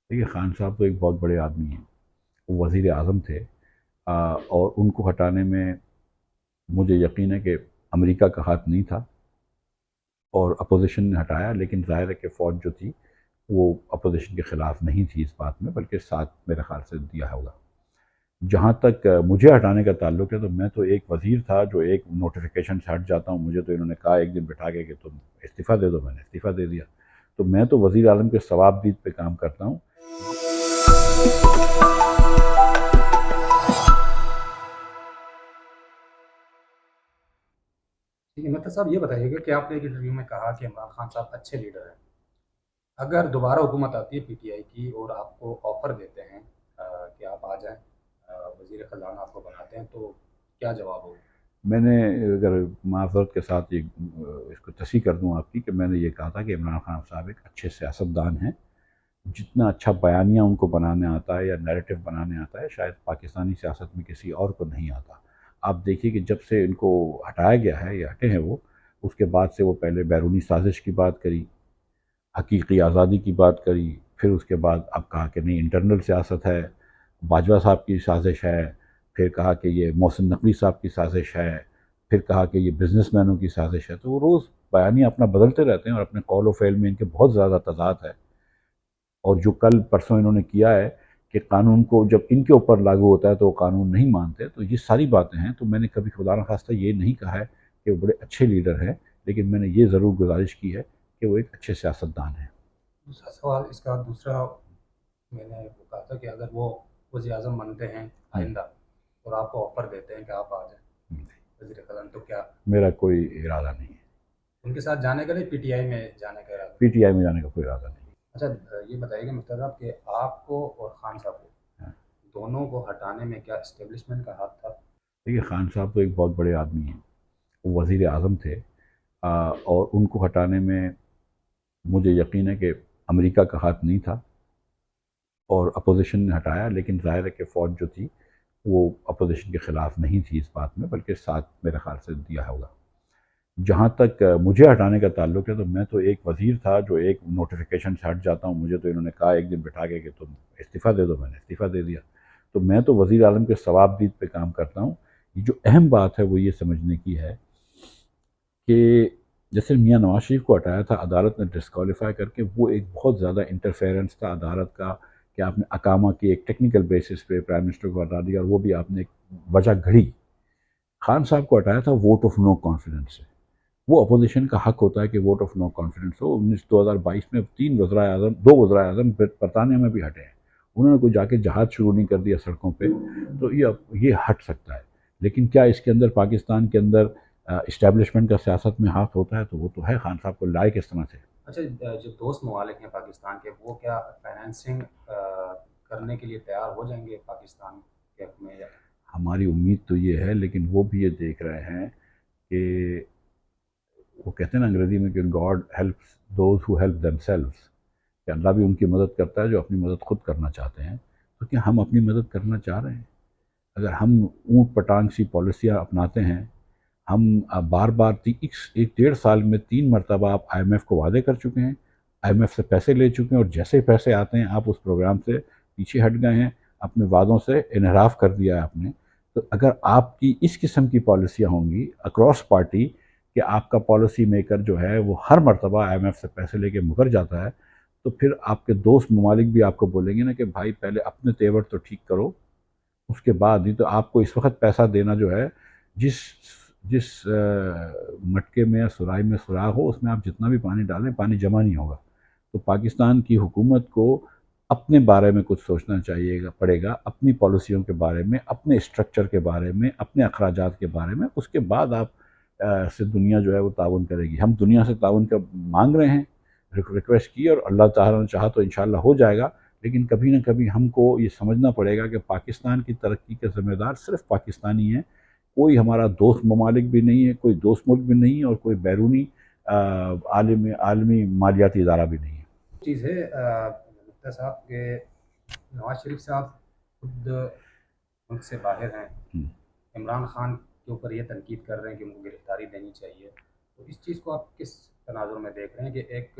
دیکھیے خان صاحب تو ایک بہت بڑے آدمی ہیں، وہ وزیر اعظم تھے، اور ان کو ہٹانے میں مجھے یقین ہے کہ امریکہ کا ہاتھ نہیں تھا، اور اپوزیشن نے ہٹایا، لیکن ظاہر ہے کہ فوج جو تھی وہ اپوزیشن کے خلاف نہیں تھی اس بات میں، بلکہ ساتھ میرے خیال سے دیا ہوگا۔ جہاں تک مجھے ہٹانے کا تعلق ہے تو میں تو ایک وزیر تھا جو ایک نوٹیفیکیشن سے ہٹ جاتا ہوں، مجھے تو انہوں نے کہا ایک دن بٹھا کے کہ تم استعفیٰ دے دو، میں نے استعفیٰ دے دیا۔ تو میں تو وزیر اعظم کے ثواب دید پہ کام کرتا ہوں۔ ٹھیک ہے مطلب صاحب، یہ بتائیے گا کہ آپ نے ایک انٹرویو میں کہا کہ عمران خان صاحب اچھے لیڈر ہیں۔ اگر دوبارہ حکومت آتی ہے پی ٹی آئی کی اور آپ کو آفر دیتے ہیں کہ آپ آ جائیں، وزیر خزانہ آپ کو بناتے ہیں، تو کیا جواب ہوگا؟ میں نے، اگر معذرت کے ساتھ یہ اس کو تصحیح کر دوں آپ کی، کہ میں نے یہ کہا تھا کہ عمران خان صاحب ایک اچھے سیاستدان ہیں، جتنا اچھا بیانیہ ان کو بنانے آتا ہے یا نیریٹو بنانے آتا ہے شاید پاکستانی سیاست میں کسی اور کو نہیں آتا۔ آپ دیکھیے کہ جب سے ان کو ہٹایا گیا ہے یا ہٹے ہیں وہ، اس کے بعد سے وہ پہلے بیرونی سازش کی بات کری، حقیقی آزادی کی بات کری، پھر اس کے بعد اب کہا کہ نہیں انٹرنل سیاست ہے، باجوہ صاحب کی سازش ہے، پھر کہا کہ یہ محسن نقوی صاحب کی سازش ہے، پھر کہا کہ یہ بزنس مینوں کی سازش ہے۔ تو وہ روز بیانیہ اپنا بدلتے رہتے ہیں، اور اپنے قول و فعل میں ان کے بہت زیادہ تضاد ہے۔ اور جو کل پرسوں انہوں نے کیا ہے کہ قانون کو جب ان کے اوپر لاگو ہوتا ہے تو وہ قانون نہیں مانتے، تو یہ ساری باتیں ہیں۔ تو میں نے کبھی خدا نخواستہ یہ نہیں کہا ہے کہ وہ بڑے اچھے لیڈر ہیں، لیکن میں نے یہ ضرور گزارش کی ہے کہ وہ ایک اچھے سیاستدان ہیں۔ دوسرا سوال، اس کا دوسرا میں نے وہ کہا تھا کہ اگر وہ وزیر اعظم بنتے ہیں ہوں، آئندہ اور آپ کو آفر دیتے ہیں کہ آپ آ جائیں ہوں۔ وزیر خزانہ، تو کیا میرا کوئی ارادہ نہیں ہے، ان کے ساتھ جانے کا نہیں، پی ٹی آئی میں جانے کا ارادہ؟ پی ٹی آئی میں جانے کا کوئی ارادہ نہیں اچھا، یہ بتائیے کہ مفتی صاحب کہ آپ کو اور خان صاحب کو ہے۔ دونوں کو ہٹانے میں کیا اسٹیبلشمنٹ کا ہاتھ تھا؟ دیکھیے خان صاحب تو ایک بہت بڑے آدمی ہیں، وہ وزیر اعظم تھے، اور ان کو ہٹانے میں مجھے یقین ہے کہ امریکہ کا ہاتھ نہیں تھا، اور اپوزیشن نے ہٹایا، لیکن ظاہر ہے کہ فوج جو تھی وہ اپوزیشن کے خلاف نہیں تھی اس بات میں، بلکہ ساتھ میرے خیال سے دیا ہوگا۔ جہاں تک مجھے ہٹانے کا تعلق ہے تو میں تو ایک وزیر تھا جو ایک نوٹیفیکیشن سے ہٹ جاتا ہوں، مجھے تو انہوں نے کہا ایک دن بٹھا کے کہ تم استعفیٰ دے دو، میں نے استعفیٰ دے دیا۔ تو میں تو وزیر اعظم کے ثواب دید پہ کام کرتا ہوں۔ یہ جو اہم بات ہے وہ یہ سمجھنے کی ہے کہ جیسے میاں نواز شریف کو ہٹایا تھا عدالت نے ڈسکوالیفائی کر کے، وہ ایک بہت زیادہ انٹرفیرنس تھا عدالت کا، کہ آپ نے اقامہ کی ایک ٹیکنیکل بیسس پہ پرائم منسٹر کو ہٹا دیا، اور وہ بھی آپ نے ایک وجہ گھڑی۔ خان صاحب کو ہٹایا تھا ووٹ آف نو کانفیڈنس سے۔ وہ اپوزیشن کا حق ہوتا ہے کہ ووٹ آف نو کانفیڈنس ہو۔ 2022 میں دو وزرائے اعظم برطانیہ میں بھی ہٹے ہیں، انہوں نے کوئی جا کے جہاد شروع نہیں کر دیا سڑکوں پہ، تو یہ ہٹ سکتا ہے۔ لیکن کیا اس کے اندر پاکستان کے اندر اسٹیبلشمنٹ کا سیاست میں ہاتھ ہوتا ہے؟ تو وہ تو ہے، خان صاحب کو لائے کس طرح سے۔ اچھا، جو دوست ممالک ہیں پاکستان کے، وہ کیا فائنینسنگ کرنے کے لیے تیار ہو جائیں گے پاکستان کے حق میں؟ یا ہماری امید تو یہ ہے، لیکن وہ بھی یہ دیکھ رہے ہیں کہ وہ کہتے ہیں نا انگریزی میں کہ God helps those who help them selves, کہ اللہ بھی ان کی مدد کرتا ہے جو اپنی مدد خود کرنا چاہتے ہیں۔ تو کیا ہم اپنی مدد کرنا چاہ رہے ہیں؟ اگر ہم اونٹ پٹانگ سی پالیسیاں اپناتے ہیں، ہم بار بار ایک 1.5 سال میں 3 مرتبہ آپ آئی ایم ایف کو وعدے کر چکے ہیں، آئی ایم ایف سے پیسے لے چکے ہیں، اور جیسے پیسے آتے ہیں آپ اس پروگرام سے پیچھے ہٹ گئے ہیں، اپنے وعدوں سے انحراف کر دیا ہے آپ نے۔ تو اگر آپ کی اس قسم کی پالیسیاں ہوں گی اکراس پارٹی، کہ آپ کا پالیسی میکر جو ہے وہ ہر مرتبہ آئی ایم ایف سے پیسے لے کے مکر جاتا ہے، تو پھر آپ کے دوست ممالک بھی آپ کو بولیں گے نا کہ بھائی پہلے اپنے تیور تو ٹھیک کرو، اس کے بعد ہی تو آپ کو اس وقت پیسہ دینا جو ہے، جس جس مٹکے میں یا سرائی میں سوراخ ہو اس میں آپ جتنا بھی پانی ڈالیں پانی جمع نہیں ہوگا۔ تو پاکستان کی حکومت کو اپنے بارے میں کچھ سوچنا چاہیے گا، پڑے گا، اپنی پالیسیوں کے بارے میں، اپنے اسٹرکچر کے بارے میں، اپنے اخراجات کے بارے میں۔ اس کے بعد آپ سے دنیا جو ہے وہ تعاون کرے گی۔ ہم دنیا سے تعاون کا مانگ رہے ہیں، ریکویسٹ کی، اور اللہ تعالیٰ نے چاہا تو انشاءاللہ ہو جائے گا، لیکن کبھی نہ کبھی ہم کو یہ سمجھنا پڑے گا کہ پاکستان کی ترقی کے ذمہ دار صرف پاکستانی ہیں، کوئی ہمارا دوست ممالک بھی نہیں ہے، کوئی دوست ملک بھی نہیں ہے، اور کوئی بیرونی عالمی مالیاتی ادارہ بھی نہیں ہے۔ چیز ہے مفتی صاحب کہ نواز شریف صاحب خود ملک سے باہر ہیں، ہم۔ عمران خان کے اوپر یہ تنقید کر رہے ہیں کہ ان کو گرفتاری دینی چاہیے، تو اس چیز کو آپ کس تناظر میں دیکھ رہے ہیں کہ ایک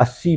80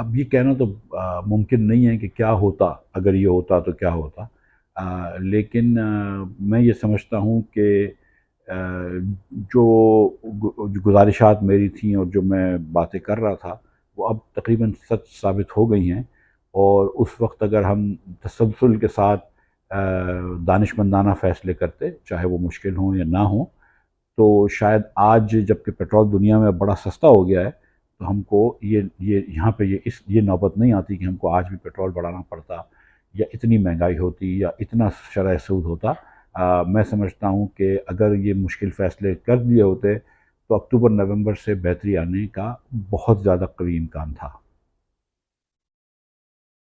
اب یہ کہنا تو ممکن نہیں ہے کہ کیا ہوتا اگر یہ ہوتا تو کیا ہوتا، لیکن میں یہ سمجھتا ہوں کہ آ، جو جو گزارشات میری تھیں اور جو میں باتیں کر رہا تھا وہ اب تقریباً سچ ثابت ہو گئی ہیں، اور اس وقت اگر ہم تسلسل کے ساتھ دانش مندانہ فیصلے کرتے، چاہے وہ مشکل ہوں یا نہ ہوں، تو شاید آج جب کہ پیٹرول دنیا میں بڑا سستا ہو گیا ہے تو ہم کو یہ یہاں پہ یہ نوبت نہیں آتی کہ ہم کو آج بھی پیٹرول بڑھانا پڑتا، یا اتنی مہنگائی ہوتی، یا اتنا شرح سود ہوتا۔ میں سمجھتا ہوں کہ اگر یہ مشکل فیصلے کر دیے ہوتے تو اکتوبر نومبر سے بہتری آنے کا بہت زیادہ قوی امکان تھا۔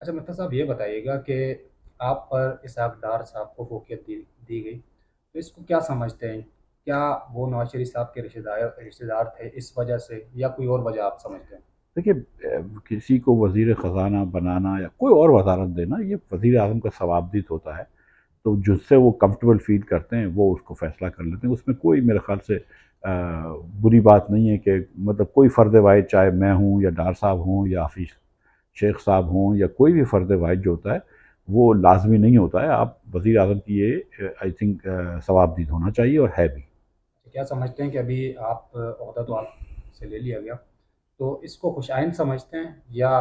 اچھا مفتی صاحب یہ بتائیے گا کہ آپ پر اسحاق ڈار صاحب کو فوقیت دی گئی، تو اس کو کیا سمجھتے ہیں؟ کیا وہ نواز شریف صاحب کے رشتہ دار تھے اس وجہ سے، یا کوئی اور وجہ آپ سمجھتے ہیں؟ دیکھیے، کسی کو وزیر خزانہ بنانا یا کوئی اور وزارت دینا یہ وزیر اعظم کا ثوابدید ہوتا ہے، تو جس سے وہ کمفرٹیبل فیل کرتے ہیں وہ اس کو فیصلہ کر لیتے ہیں، اس میں کوئی میرے خیال سے بری بات نہیں ہے کہ مطلب کوئی فرد واحد، چاہے میں ہوں یا ڈار صاحب ہوں یا حفیظ شیخ صاحب ہوں یا کوئی بھی فرد واحد جو ہوتا ہے وہ لازمی نہیں ہوتا ہے۔ آپ وزیر اعظم کی یہ آئی تھنک ثوابدید ہونا چاہیے، اور ہے بھی۔ کیا سمجھتے ہیں کہ ابھی آپ عہدہ تو آپ سے لے لیا گیا، تو اس کو خوش آئند سمجھتے ہیں، یا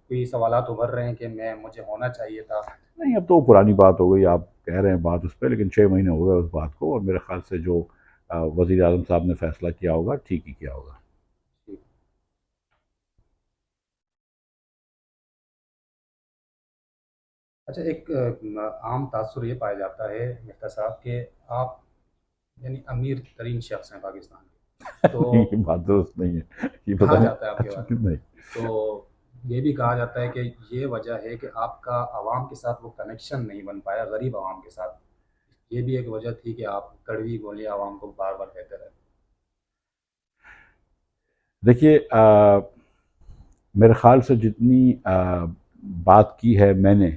کوئی سوالات ابھر رہے ہیں کہ مجھے ہونا چاہیے تھا؟ نہیں، اب تو پرانی بات ہو گئی، آپ کہہ رہے ہیں بات اس پہ، لیکن 6 مہینے ہو گئے اس بات کو، اور میرے خیال سے جو وزیر اعظم صاحب نے فیصلہ کیا ہوگا ٹھیک ہی کیا ہوگا۔ ٹھیک۔ اچھا، ایک عام تاثر یہ پایا جاتا ہے مفتی صاحب کہ آپ یعنی امیر ترین شخص ہیں پاکستان کے، تو یہ بات درست نہیں ہے، یہ پتہ کہا نہیں جاتا ہے آپ کے اچھا بارے میں، نہیں۔ تو یہ بھی کہا جاتا ہے کہ یہ وجہ ہے کہ آپ کا عوام کے ساتھ وہ کنیکشن نہیں بن پایا، غریب عوام کے ساتھ، یہ بھی ایک وجہ تھی کہ آپ کڑوی گولیاں عوام کو بار بار کہتے رہے۔ دیکھیے، میرے خیال سے جتنی بات کی ہے میں نے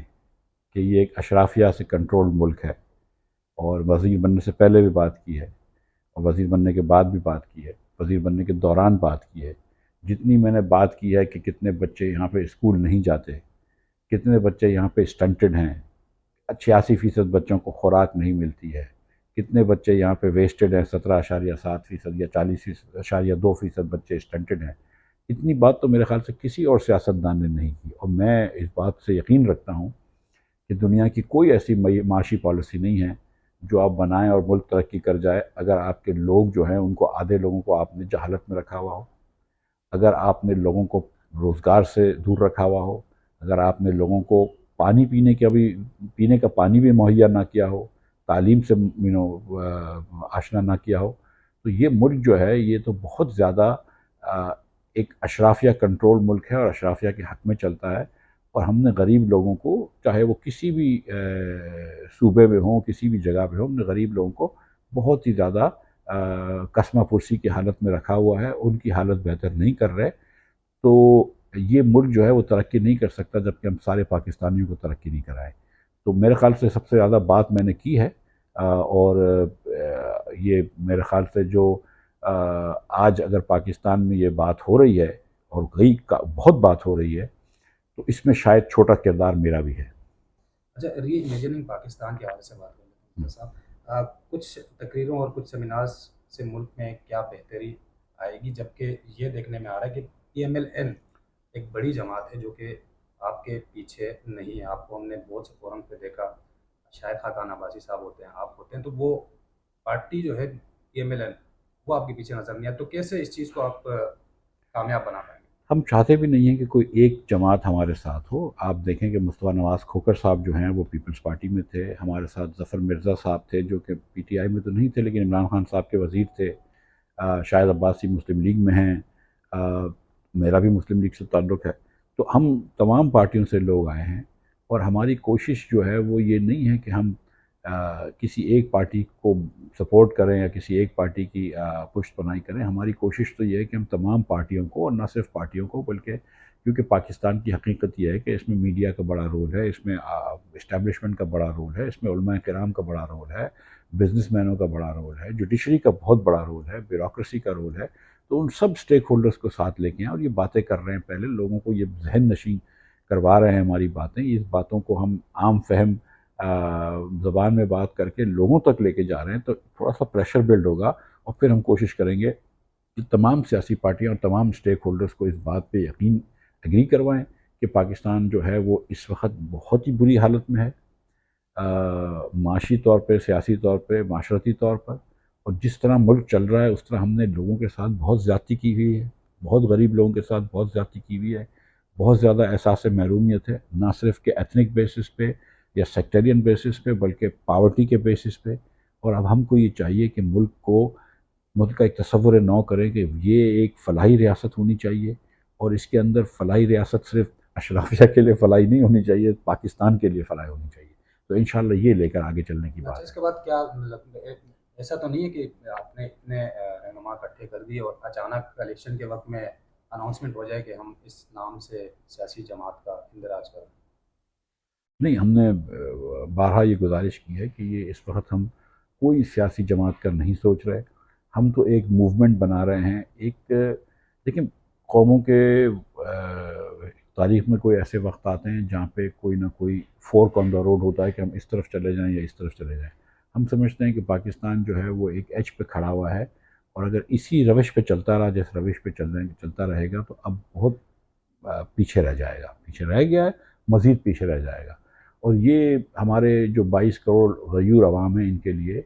کہ یہ ایک اشرافیہ سے کنٹرول ملک ہے، اور وزیر بننے سے پہلے بھی بات کی ہے، اور وزیر بننے کے بعد بھی بات کی ہے، وزیر بننے کے دوران بات کی ہے، جتنی میں نے بات کی ہے کہ کتنے بچے یہاں پہ اسکول نہیں جاتے، کتنے بچے یہاں پہ اسٹنٹڈ ہیں، 86% بچوں کو خوراک نہیں ملتی ہے، کتنے بچے یہاں پہ ویسٹڈ ہیں، 17.7% یا 40.2% بچے اسٹنٹڈ ہیں، اتنی بات تو میرے خیال سے کسی اور سیاستدان نے نہیں کی، اور میں اس بات سے یقین رکھتا ہوں کہ دنیا کی کوئی ایسی معاشی پالیسی نہیں ہے جو آپ بنائیں اور ملک ترقی کر جائے اگر آپ کے لوگ جو ہیں ان کو، آدھے لوگوں کو آپ نے جہالت میں رکھا ہوا ہو، اگر آپ نے لوگوں کو روزگار سے دور رکھا ہوا ہو، اگر آپ نے لوگوں کو پانی پینے کا پانی بھی مہیا نہ کیا ہو، تعلیم سے آشنا نہ کیا ہو، تو یہ ملک جو ہے یہ تو بہت زیادہ ایک اشرافیہ کنٹرول ملک ہے، اور اشرافیہ کے حق میں چلتا ہے، اور ہم نے غریب لوگوں کو، چاہے وہ کسی بھی صوبے میں ہوں، کسی بھی جگہ پہ ہوں، ہم نے غریب لوگوں کو بہت ہی زیادہ کسمہ پرسی کی حالت میں رکھا ہوا ہے، ان کی حالت بہتر نہیں کر رہے، تو یہ ملک جو ہے وہ ترقی نہیں کر سکتا جبکہ ہم سارے پاکستانیوں کو ترقی نہیں کرائیں۔ تو میرے خیال سے سب سے زیادہ بات میں نے کی ہے، اور یہ میرے خیال سے جو آج اگر پاکستان میں یہ بات ہو رہی ہے، اور بہت بات ہو رہی ہے، تو اس میں شاید چھوٹا کردار میرا بھی ہے۔ اچھا، ری امیجننگ پاکستان کے حوالے سے بات کر لیتے ہیں ڈاکٹر صاحب، کچھ تقریروں اور کچھ سیمینارز سے ملک میں کیا بہتری آئے گی، جبکہ یہ دیکھنے میں آ رہا ہے کہ پی ایم ایل این ایک بڑی جماعت ہے جو کہ آپ کے پیچھے نہیں ہے، آپ کو ہم نے بہت سے فورم پہ دیکھا، شاید خاقان عباسی صاحب ہوتے ہیں، آپ ہوتے ہیں، تو وہ پارٹی جو ہے پی ایم ایل این وہ آپ کے پیچھے نظر نہیں آتی، تو کیسے اس چیز کو آپ کامیاب بنا پائیں گے؟ ہم چاہتے بھی نہیں ہیں کہ کوئی ایک جماعت ہمارے ساتھ ہو۔ آپ دیکھیں کہ مصطفیٰ نواز کھوکر صاحب جو ہیں وہ پیپلز پارٹی میں تھے، ہمارے ساتھ ظفر مرزا صاحب تھے جو کہ پی ٹی آئی میں تو نہیں تھے لیکن عمران خان صاحب کے وزیر تھے، شاہد عباسی مسلم لیگ میں ہیں، میرا بھی مسلم لیگ سے تعلق ہے، تو ہم تمام پارٹیوں سے لوگ آئے ہیں، اور ہماری کوشش جو ہے وہ یہ نہیں ہے کہ ہم کسی ایک پارٹی کو سپورٹ کریں یا کسی ایک پارٹی کی پشت پناہی کریں، ہماری کوشش تو یہ ہے کہ ہم تمام پارٹیوں کو، اور نہ صرف پارٹیوں کو بلکہ، کیونکہ پاکستان کی حقیقت یہ ہے کہ اس میں میڈیا کا بڑا رول ہے، اس میں اسٹیبلشمنٹ کا بڑا رول ہے، اس میں علماء کرام کا بڑا رول ہے، بزنس مینوں کا بڑا رول ہے، جوڈیشری کا بہت بڑا رول ہے، بیوروکریسی کا رول ہے، تو ان سب سٹیک ہولڈرز کو ساتھ لے کے ہیں اور یہ باتیں کر رہے ہیں، پہلے لوگوں کو یہ ذہن نشین کروا رہے ہیں ہماری باتیں، اس باتوں کو ہم عام فہم زبان میں بات کر کے لوگوں تک لے کے جا رہے ہیں، تو تھوڑا سا پریشر بلڈ ہوگا اور پھر ہم کوشش کریں گے کہ تمام سیاسی پارٹیاں اور تمام سٹیک ہولڈرز کو اس بات پہ یقین اگری کروائیں کہ پاکستان جو ہے وہ اس وقت بہت ہی بری حالت میں ہے، معاشی طور پہ، سیاسی طور پہ، معاشرتی طور پر، اور جس طرح ملک چل رہا ہے اس طرح ہم نے لوگوں کے ساتھ بہت زیادتی کی ہوئی ہے، بہت غریب لوگوں کے ساتھ بہت زیادتی کی ہوئی ہے، بہت زیادہ احساس محرومیت ہے، نہ صرف کہ ایتھنک بیسس پہ یا سیکٹرین بیسس پہ بلکہ پاورٹی کے بیسس پہ، اور اب ہم کو یہ چاہیے کہ ملک کا ایک تصور نو کریں کہ یہ ایک فلاحی ریاست ہونی چاہیے، اور اس کے اندر فلاحی ریاست صرف اشرافیہ کے لیے فلاحی نہیں ہونی چاہیے، پاکستان کے لیے فلاحی ہونی چاہیے، تو انشاءاللہ یہ لے کر آگے چلنے کی اچھا، بات اس ہے۔ کے بعد کیا مطلب ایسا تو نہیں ہے کہ آپ نے اتنے رہنما اکٹھے کر دیے اور اچانک الیکشن کے وقت میں اناؤنسمنٹ ہو جائے کہ ہم اس نام سے سیاسی جماعت کا اندراج کریں؟ نہیں، ہم نے بارہا یہ گزارش کی ہے کہ یہ اس وقت ہم کوئی سیاسی جماعت کا نہیں سوچ رہے، ہم تو ایک موومنٹ بنا رہے ہیں، ایک لیکن قوموں کے تاریخ میں کوئی ایسے وقت آتے ہیں جہاں پہ کوئی نہ کوئی فورک آن دا روڈ ہوتا ہے کہ ہم اس طرف چلے جائیں یا اس طرف چلے جائیں۔ ہم سمجھتے ہیں کہ پاکستان جو ہے وہ ایک ایج پہ کھڑا ہوا ہے، اور اگر اسی روش پہ چلتا رہا جس روش پہ چلتا رہے گا تو اب بہت پیچھے رہ جائے گا، پیچھے رہ گیا ہے، مزید پیچھے رہ جائے گا، اور یہ ہمارے جو 22 کروڑ غیور عوام ہیں ان کے لیے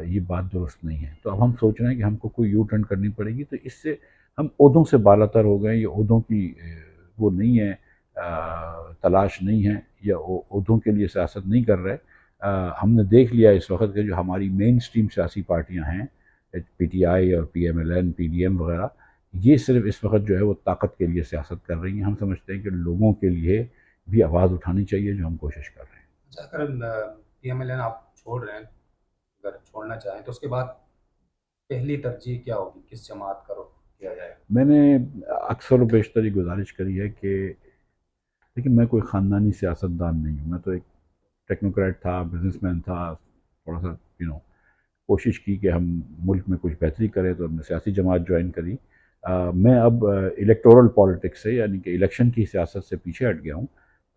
یہ بات درست نہیں ہے۔ تو اب ہم سوچ رہے ہیں کہ ہم کو کوئی یو ٹرن کرنی پڑے گی، تو اس سے ہم عہدوں سے بالاتر ہو گئے، یہ عہدوں کی وہ نہیں ہے، تلاش نہیں ہے، یا عہدوں کے لیے سیاست نہیں کر رہے۔ ہم نے دیکھ لیا اس وقت کہ جو ہماری مین سٹریم سیاسی پارٹیاں ہیں، پی ٹی آئی اور P M L N, P D M وغیرہ، یہ صرف اس وقت جو ہے وہ طاقت کے لیے سیاست کر رہی ہیں۔ ہم سمجھتے ہیں کہ لوگوں کے لیے بھی آواز اٹھانی چاہیے، جو ہم کوشش کر رہے ہیں۔ اچھا، اگر پی ایم ایل این آپ چھوڑ رہے ہیں، اگر چھوڑنا چاہیں تو اس کے بعد پہلی ترجیح کیا ہوگی؟ کس جماعت کا رخ کیا جائے گا؟ میں نے اکثر و بیشتر یہ گزارش کری ہے کہ لیکن میں کوئی خاندانی سیاست دان نہیں ہوں، میں تو ایک ٹیکنوکریٹ تھا، بزنس مین تھا، تھوڑا سا کوشش کی کہ ہم ملک میں کچھ بہتری کریں تو ہم نے سیاسی جماعت جوائن کری۔ میں اب الیکٹورل پالیٹکس سے، یعنی کہ الیکشن کی سیاست سے پیچھے ہٹ گیا ہوں،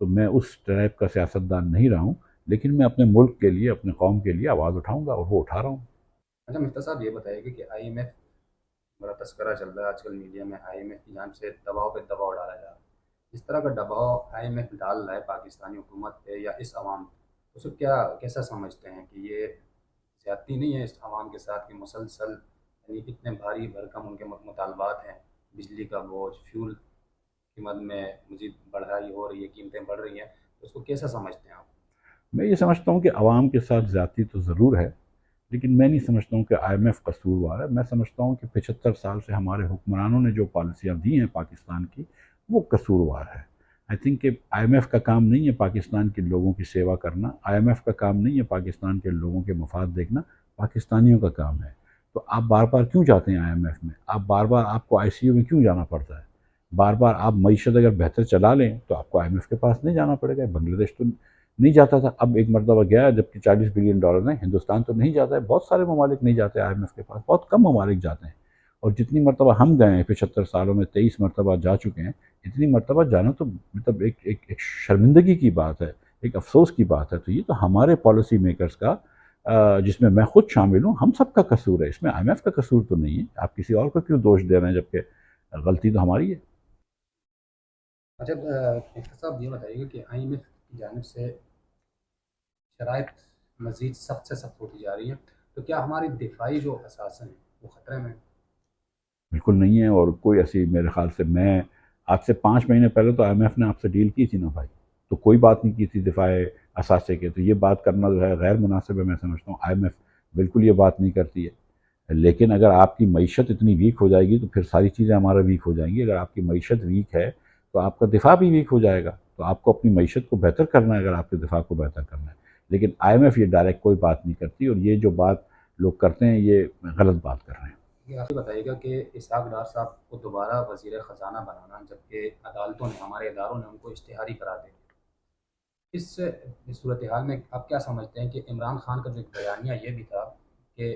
تو میں اس ٹائپ کا سیاست دان نہیں رہا ہوں، لیکن میں اپنے ملک کے لیے، اپنے قوم کے لیے آواز اٹھاؤں گا، اور وہ اٹھا رہا ہوں۔ اچھا مفتا صاحب، یہ بتائیے کہ آئی ایم ایف بڑا تذکرہ چل رہا ہے آج کل میڈیا میں، آئی ایم ایف کی جانب سے دباؤ پہ دباؤ ڈالا جا رہا ہے، اس طرح کا دباؤ آئی ایم ایف ڈال رہا ہے پاکستانی حکومت پہ یا اس عوام پہ، اس کو کیسا سمجھتے ہیں کہ یہ زیادتی نہیں ہے اس عوام کے ساتھ کہ مسلسل یعنی اتنے بھاری بھرکم ان کے مطالبات ہیں، بجلی کا بوجھ، فیول قیمت میں مزید بڑھائی ہو رہی ہے، قیمتیں بڑھ رہی ہیں، تو اس کو کیسا سمجھتے ہیں آپ؟ میں یہ سمجھتا ہوں کہ عوام کے ساتھ زیادتی تو ضرور ہے، لیکن میں نہیں سمجھتا ہوں کہ آئی ایم ایف قصوروار ہے۔ میں سمجھتا ہوں کہ 75 سال سے ہمارے حکمرانوں نے جو پالیسیاں دی ہیں پاکستان کی، وہ قصوروار ہے۔ آئی تھنک کہ آئی ایم ایف کا کام نہیں ہے پاکستان کے لوگوں کی سیوا کرنا، آئی ایم ایف کا کام نہیں ہے پاکستان کے لوگوں کے مفاد دیکھنا، پاکستانیوں کا کام ہے۔ تو آپ بار بار کیوں جاتے ہیں آئی ایم ایف میں؟ آپ بار بار آپ کو آئی سی یو میں کیوں جانا پڑتا ہے؟ بار بار آپ معیشت اگر بہتر چلا لیں تو آپ کو آئی ایم ایف کے پاس نہیں جانا پڑے گا۔ بنگلہ دیش تو نہیں جاتا تھا، اب ایک مرتبہ گیا جبکہ $40 بلین ہیں، ہندوستان تو نہیں جاتا ہے، بہت سارے ممالک نہیں جاتے آئی ایم ایف کے پاس، بہت کم ممالک جاتے ہیں، اور جتنی مرتبہ ہم گئے ہیں 75 سالوں میں 23 مرتبہ جا چکے ہیں، اتنی مرتبہ جانا تو مطلب ایک شرمندگی کی بات ہے، ایک افسوس کی بات ہے۔ تو یہ تو ہمارے پالیسی میکرز کا، جس میں میں خود شامل ہوں، ہم سب کا قصور ہے، اس میں آئی ایم ایف کا قصور تو نہیں ہے۔ آپ کسی اور کو کیوں دوش دے رہے ہیں جبکہ غلطی تو ہماری ہے۔ اچھا مفتی صاحب، یہ بتائیے گا کہ آئی ایم ایف کی جانب سے شرائط مزید سخت سے سخت ہوتی جا رہی ہیں، تو کیا ہماری دفاعی جو اثاثے ہیں وہ خطرے میں ہیں؟ بالکل نہیں ہے، اور کوئی ایسی میرے خیال سے، میں آج سے 5 مہینے پہلے تو آئی ایم ایف نے آپ سے ڈیل کی تھی نا بھائی، تو کوئی بات نہیں کی تھی دفاع اثاثے کے، تو یہ بات کرنا جو ہے غیر مناسب ہے۔ میں سمجھتا ہوں آئی ایم ایف بالکل یہ بات نہیں کرتی ہے، لیکن اگر آپ کی معیشت اتنی ویک ہو جائے گی تو پھر ساری چیزیں ہمارا ویک ہو جائیں گی۔ اگر آپ کی معیشت ویک ہے تو آپ کا دفاع بھی ویک ہو جائے گا، تو آپ کو اپنی معیشت کو بہتر کرنا ہے اگر آپ کے دفاع کو بہتر کرنا ہے، لیکن آئی ایم ایف یہ ڈائریکٹ کوئی بات نہیں کرتی، اور یہ جو بات لوگ کرتے ہیں یہ غلط بات کر رہے ہیں۔ یہ آپ بتائیے گا کہ اسحاق ڈار صاحب کو دوبارہ وزیر خزانہ بنانا، جبکہ عدالتوں نے، ہمارے اداروں نے ان کو اشتہاری قرار دے دیا، اس صورتحال میں آپ کیا سمجھتے ہیں کہ عمران خان کا جو ایک بیانیہ یہ بھی تھا کہ